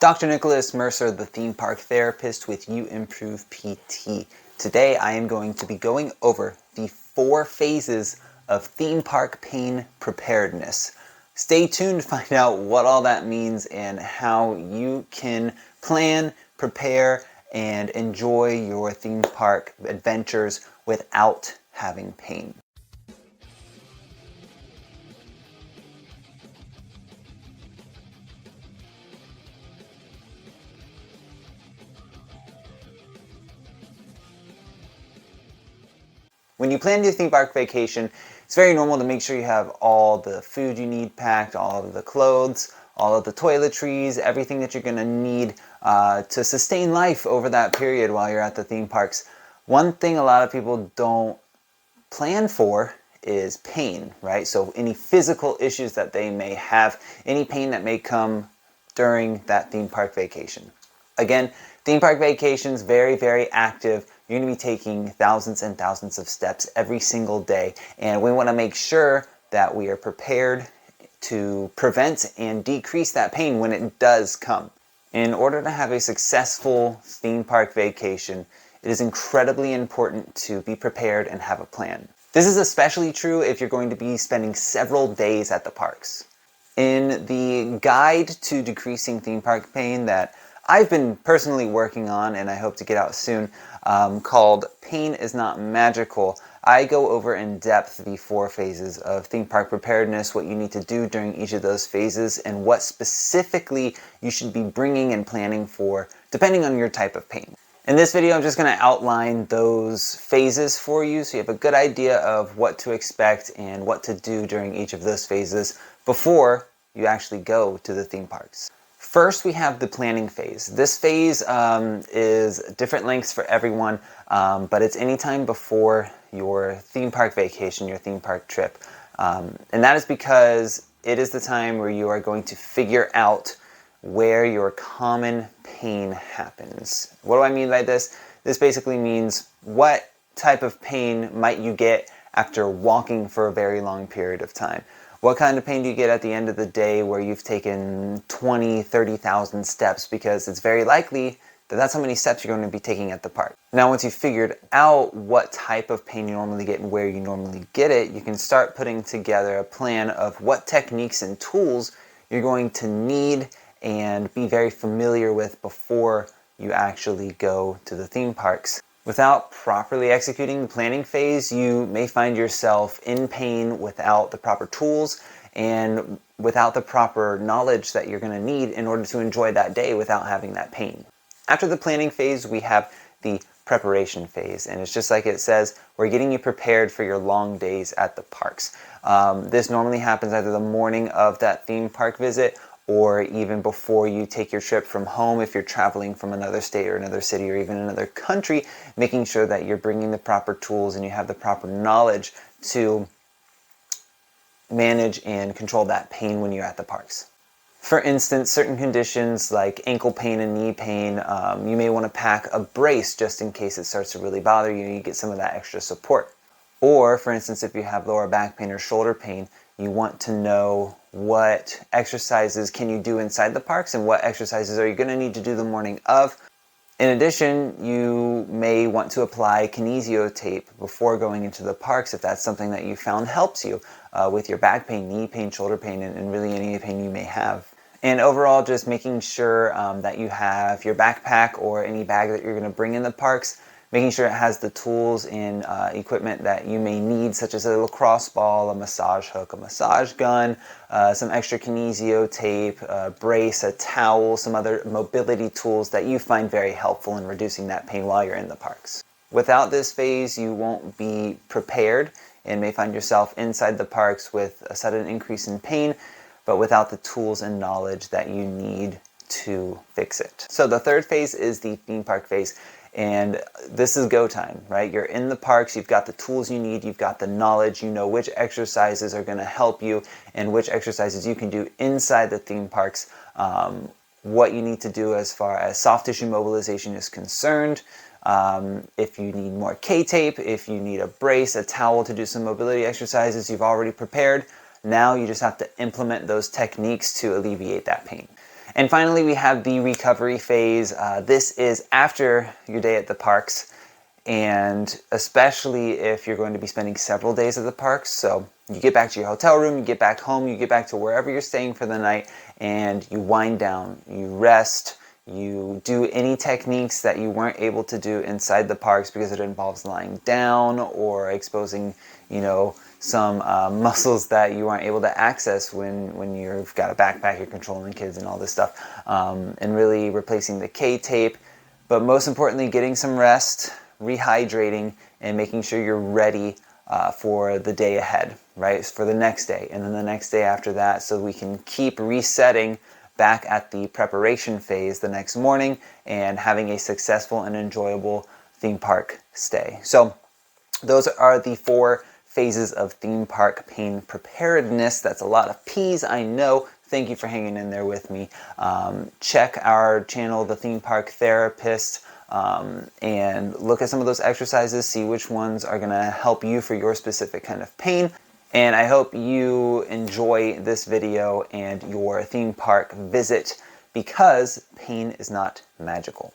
Dr. Nicholas Mercer, the theme park therapist with You Improve PT. Today I am going to be going over the 4 phases of theme park pain preparedness. Stay tuned to find out what all that means and how you can plan, prepare, and enjoy your theme park adventures without having pain. When you plan your theme park vacation, it's very normal to make sure you have all the food you need packed, all of the clothes, all of the toiletries, everything that you're going to need to sustain life over that period while you're at the theme parks. One thing a lot of people don't plan for is pain, right? So any physical issues that they may have, any pain that may come during that theme park vacation. Again, theme park vacations, very, very active. You're going to be taking thousands and thousands of steps every single day, and we want to make sure that we are prepared to prevent and decrease that pain when it does come. In order to have a successful theme park vacation, it is incredibly important to be prepared and have a plan. This is especially true if you're going to be spending several days at the parks. In the guide to decreasing theme park pain that I've been personally working on and I hope to get out soon, called Pain is Not Magical, I go over in depth the 4 phases of theme park preparedness, what you need to do during each of those phases, and what specifically you should be bringing and planning for depending on your type of pain. In this video, I'm just going to outline those phases for you so you have a good idea of what to expect and what to do during each of those phases before you actually go to the theme parks. First, we have the planning phase. This phase is different lengths for everyone, but it's anytime before your theme park vacation, your theme park trip. And that is because it is the time where you are going to figure out where your common pain happens. What do I mean by this? This basically means what type of pain might you get after walking for a very long period of time. What kind of pain do you get at the end of the day where you've taken 20, 30,000 steps? Because it's very likely that that's how many steps you're going to be taking at the park. Now, once you've figured out what type of pain you normally get and where you normally get it, you can start putting together a plan of what techniques and tools you're going to need and be very familiar with before you actually go to the theme parks. Without properly executing the planning phase, you may find yourself in pain without the proper tools and without the proper knowledge that you're going to need in order to enjoy that day without having that pain. After the planning phase, we have the preparation phase, and it's just like it says, we're getting you prepared for your long days at the parks. This normally happens either the morning of that theme park visit or even before you take your trip from home if you're traveling from another state or another city or even another country, making sure that you're bringing the proper tools and you have the proper knowledge to manage and control that pain when you're at the parks. For instance, certain conditions like ankle pain and knee pain, you may want to pack a brace just in case it starts to really bother you and you get some of that extra support. Or, for instance, if you have lower back pain or shoulder pain, you want to know what exercises can you do inside the parks and what exercises are you going to need to do the morning of. In addition, you may want to apply kinesio tape before going into the parks if that's something that you found helps you with your back pain, knee pain, shoulder pain, and really any pain you may have. And overall, just making sure that you have your backpack or any bag that you're going to bring in the parks, making sure it has the tools and equipment that you may need, such as a lacrosse ball, a massage hook, a massage gun, some extra kinesio tape, a brace, a towel, some other mobility tools that you find very helpful in reducing that pain while you're in the parks. Without this phase, you won't be prepared and may find yourself inside the parks with a sudden increase in pain, but without the tools and knowledge that you need to fix it. So the third phase is the theme park phase. And this is go time, right? You're in the parks, you've got the tools you need, you've got the knowledge, you know which exercises are going to help you and which exercises you can do inside the theme parks, what you need to do as far as soft tissue mobilization is concerned, if you need more K-tape, if you need a brace, a towel to do some mobility exercises, you've already prepared. Now you just have to implement those techniques to alleviate that pain. And finally, we have the recovery phase. This is after your day at the parks, and especially if you're going to be spending several days at the parks. So you get back to your hotel room, you get back home, you get back to wherever you're staying for the night, and you wind down, you rest, you do any techniques that you weren't able to do inside the parks because it involves lying down or exposing, some muscles that you aren't able to access when you've got a backpack, you're controlling kids and all this stuff, and really replacing the K-tape. But most importantly, getting some rest, rehydrating, and making sure you're ready for the day ahead, right? For the next day, and then the next day after that, so we can keep resetting back at the preparation phase the next morning and having a successful and enjoyable theme park stay. So those are the 4 phases of theme park pain preparedness. That's a lot of P's, I know. Thank you for hanging in there with me. Check our channel, The Theme Park Therapist, and look at some of those exercises, see which ones are going to help you for your specific kind of pain. And I hope you enjoy this video and your theme park visit, because pain is not magical.